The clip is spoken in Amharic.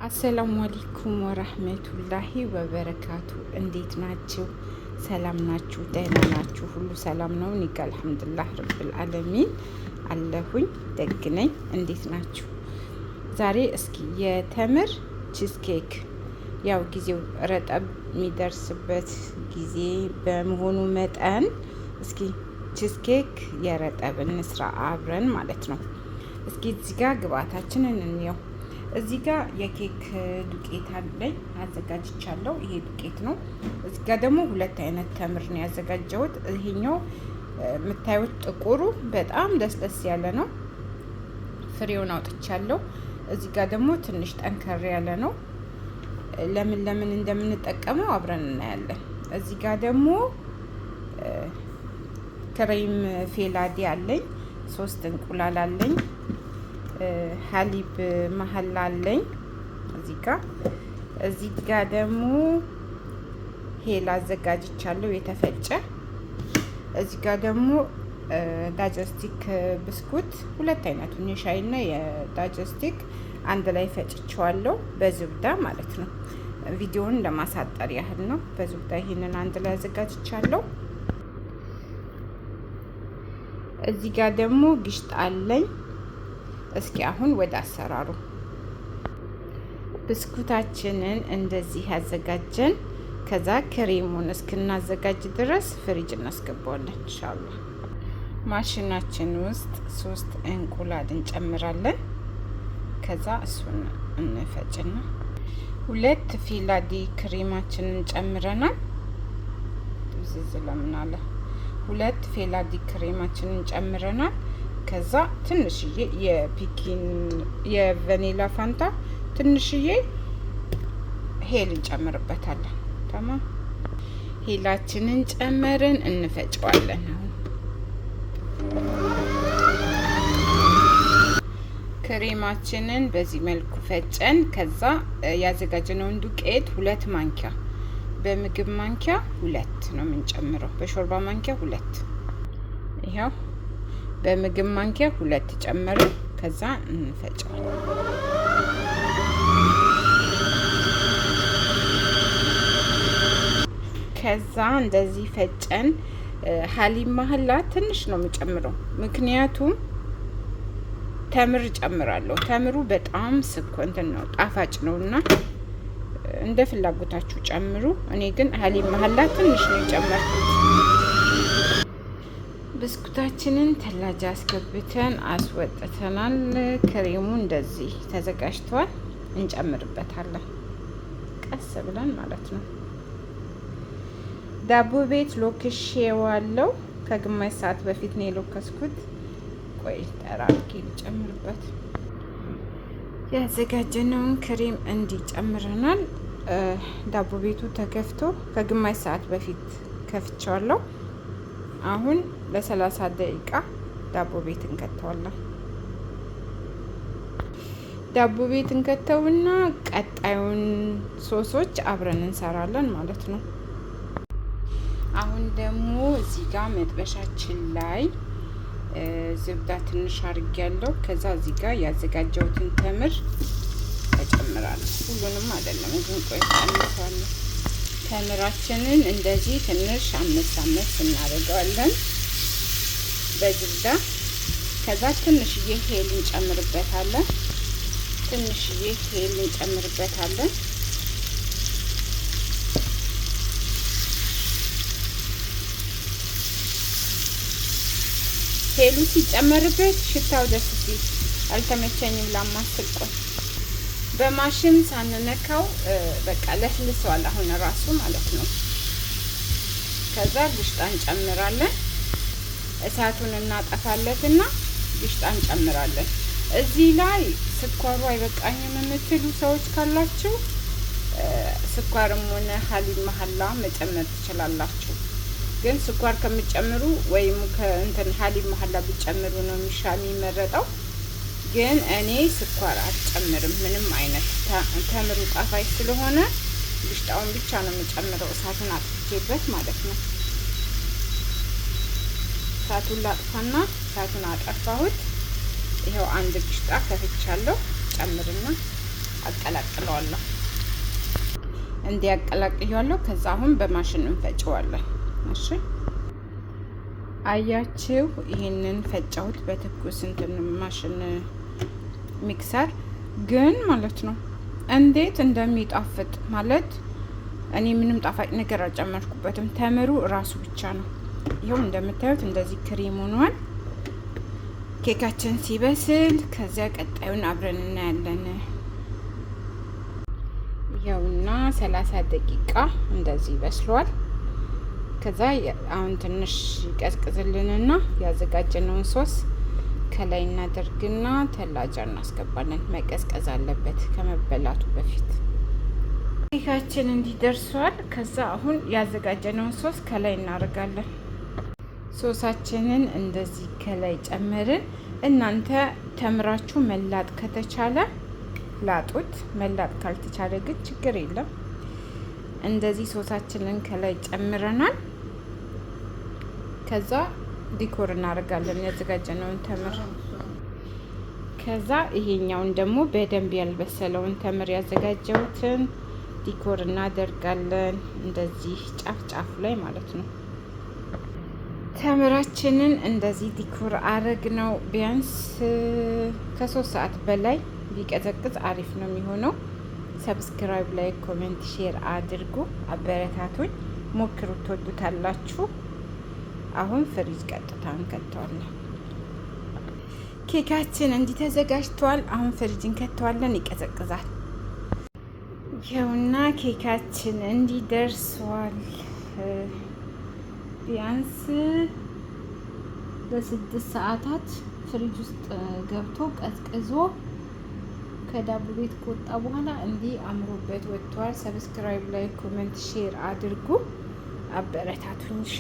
አሰላሙ አለይኩም ወራህመቱላሂ ወበረካቱ። እንዴት ናችሁ? ሰላም ናችሁ? ደህና ናችሁ? ሁሉ ሰላም ነው? እኔ ጋር አልሐምዱሊላህ ረብል ዓለሚን አለሁኝ፣ ደግ ነኝ። እንዴት ናችሁ? ዛሬ እስኪ የተምር ቺዝ ኬክ፣ ያው ጊዜው ረጠብ የሚደርስበት ጊዜ በመሆኑ መጠን እስኪ ቺዝ ኬክ የረጠብ እንስራ አብረን ማለት ነው። እስኪ እዚህ ጋር ግብአታችንን እንየው። እዚህ ጋር የኬክ ዱቄት አለኝ አዘጋጅቻለሁ። ይሄ ዱቄት ነው። እዚህ ጋር ደግሞ ሁለት አይነት ተምር ነው ያዘጋጀሁት። ይሄኛው የምታዩት ጥቁሩ በጣም ለስለስ ያለ ነው፣ ፍሬውን አውጥቻለሁ። እዚህ ጋር ደግሞ ትንሽ ጠንከር ያለ ነው። ለምን እንደምንጠቀመው አብረን እናያለን። እዚህ ጋር ደግሞ ክሬም ፌላዴ አለኝ፣ 3 እንቁላል አለኝ፣ ሀሊብ መሀል አለኝ። እዚህ ጋር ደግሞ ሄል አዘጋጅቻለሁ የተፈጨ። እዚህ ጋር ደግሞ ዳጀስቲክ ብስኩት ሁለት አይነቱን የሻይና የዳጀስቲክ አንድ ላይ ፈጭቸዋለሁ በዝብዳ ማለት ነው። ቪዲዮውን ለማሳጠር ያህል ነው። በዝብዳ ይሄንን አንድ ላይ አዘጋጅቻለሁ። እዚህ ጋር ደግሞ ግሽጣ አለኝ። እስኪ አሁን ወደ አሰራሩ። ብስኩታችንን እንደዚህ ያዘጋጀን፣ ከዛ ክሬሙን እስክናዘጋጅ ድረስ ፍሪጅ እናስገባዋለን ኢንሻአላህ። ማሽናችን ውስጥ 3 እንቁላል እንጨምራለን። ከዛ እሱን እንፈጭና 2 ፊላዴ ክሬማችንን ጨምረናል። ዝዝ ለምናለ 2 ፊላዴ ክሬማችንን ጨምረናል። ከዛ ትንሽዬ የፒኪን የቫኒላ ፋንታ ትንሽዬ ሄል እንጨምርበታለን። ተማም ሄላችንን ጨመርን፣ እንፈጨዋለን። ክሬማችንን በዚህ መልኩ ፈጨን። ከዛ ያዘጋጀነውን ዱቄት 2 ማንኪያ፣ በምግብ ማንኪያ 2 ነው የምንጨምረው፣ በሾርባ ማንኪያ 2። ይሄው በምግብ ማንኪያ 2 ጨመርን። ከዛ እንፈጨዋለን። ከዛ እንደዚህ ፈጨን። ሀሊብ መሀላ ትንሽ ነው የምጨምረው፣ ምክንያቱም ተምር ጨምራለሁ። ተምሩ በጣም እንትን ነው ጣፋጭ ነውና እንደ ፍላጎታችሁ ጨምሩ። እኔ ግን ሀሊብ መሀላ ትንሽ ነው የጨመርኩት። ብስኩታችንን ተላጃ አስገብተን አስወጥተናል። ክሬሙ እንደዚህ ተዘጋጅቷል። እንጨምርበታለን ቀስ ብለን ማለት ነው። ዳቦ ቤት ሎክሼዋለሁ። ከግማሽ ሰዓት በፊት ነው የሎከስኩት። ቆይ ጠራርጌ ልጨምርበት። ያዘጋጀነውን ክሬም እንዲጨምረናል። ዳቦ ቤቱ ተከፍቶ ከግማሽ ሰዓት በፊት ከፍቼዋለሁ። አሁን ለ30 ደቂቃ ዳቦ ቤት እንከተዋለን። ዳቦ ቤት እንከተውና ቀጣዩን ሶሶች አብረን እንሰራለን ማለት ነው። አሁን ደግሞ እዚህ ጋር መጥበሻችን ላይ ዝብዳ ትንሽ አድርጌያለሁ። ከዛ እዚህ ጋር ያዘጋጀሁትን ተምር እጨምራለሁ። ሁሉንም አይደለም ግን ቆይ አነሳለሁ። ተምራችንን እንደዚህ ትንሽ አመስ እናደርገዋለን በዝብዳ። ከዛ ትንሽዬ ሄል እንጨምርበታለን። ሄሉ ሲጨመርበት ሽታው ደስ ሲል አልተመቸኝም ላማስልቆን። በማሽን ሳንነካው በቃ ለስልሷል አሁን ራሱ ማለት ነው። ከዛ ግሽጣ እንጨምራለን። እሳቱን እናጠፋለትና ግሽጣ እንጨምራለን። እዚህ ላይ ስኳሩ አይበቃኝም የምትሉ ሰዎች ካላችሁ ስኳርም ሆነ ሀሊብ መሀላ መጨመር ትችላላችሁ። ግን ስኳር ከምጨምሩ ወይም ከእንትን ሀሊብ መሀላ ብጨምሩ ነው የሚመረጠው። ግን እኔ ስኳር አልጨምርም ምንም አይነት። ተምሩ ጣፋጭ ስለሆነ ግሽጣውን ብቻ ነው የምጨምረው፣ እሳቱን አጥፍቼበት ማለት ነው። እሳቱን ላጥፋና እሳቱን አጠፋሁት። ይሄው አንድ ግሽጣ ከፍቻለሁ። ጨምርና አቀላቅለዋለሁ። እንዲያቀላቅየዋለሁ። ከዛ አሁን በማሽን እንፈጨዋለን። እሺ አያችሁ፣ ይሄንን ፈጨሁት በትኩስ እንትን ማሽን ሚክሰር ግን ማለት ነው እንዴት እንደሚጣፍጥ ማለት እኔ ምንም ጣፋጭ ነገር አልጨመርኩበትም። ተምሩ እራሱ ብቻ ነው። ይኸው እንደምታዩት እንደዚህ ክሬም ሆኗል። ኬካችን ሲበስል ከዚያ ቀጣዩን አብረን እናያለን። ይኸውና 30 ደቂቃ እንደዚህ በስሏል። ከዛ አሁን ትንሽ ይቀዝቅዝልንና ያዘጋጀነውን ሶስ ከላይ እናደርግና ተላጃ እናስገባለን። መቀዝቀዝ አለበት ከመበላቱ በፊት። ኬካችን እንዲደርሷል። ከዛ አሁን ያዘጋጀነውን ሶስ ከላይ እናደርጋለን። ሶሳችንን እንደዚህ ከላይ ጨመርን። እናንተ ተምራችሁ መላጥ ከተቻለ ላጡት፣ መላጥ ካልተቻለ ግን ችግር የለም። እንደዚህ ሶሳችንን ከላይ ጨምረናል። ከዛ ዲኮር እናደርጋለን ያዘጋጀነውን ተምር። ከዛ ይሄኛውን ደግሞ በደንብ ያልበሰለውን ተምር ያዘጋጀሁትን ዲኮር እናደርጋለን። እንደዚህ ጫፍ ጫፍ ላይ ማለት ነው። ተምራችንን እንደዚህ ዲኮር አረግ ነው። ቢያንስ ከ3 ሰዓት በላይ ቢቀዘቅዝ አሪፍ ነው የሚሆነው። ሰብስክራይብ፣ ላይክ፣ ኮሜንት፣ ሼር አድርጉ። አበረታቱኝ። ሞክሩ፣ ትወዱታላችሁ። አሁን ፍሪጅ ቀጥታ እንከተዋለን። ኬካችን እንዲህ ተዘጋጅቷል። አሁን ፍሪጅ እንከተዋለን፣ ይቀዘቅዛል። ይኸውና ኬካችን እንዲህ ደርሷል። ቢያንስ ለ6 ሰዓታት ፍሪጅ ውስጥ ገብቶ ቀዝቅዞ ከዳቦ ቤት ከወጣ በኋላ እንዲህ አምሮበት ወጥቷል። ሰብስክራይብ፣ ላይክ፣ ኮሜንት፣ ሼር አድርጉ። አበረታቱኝ። እሺ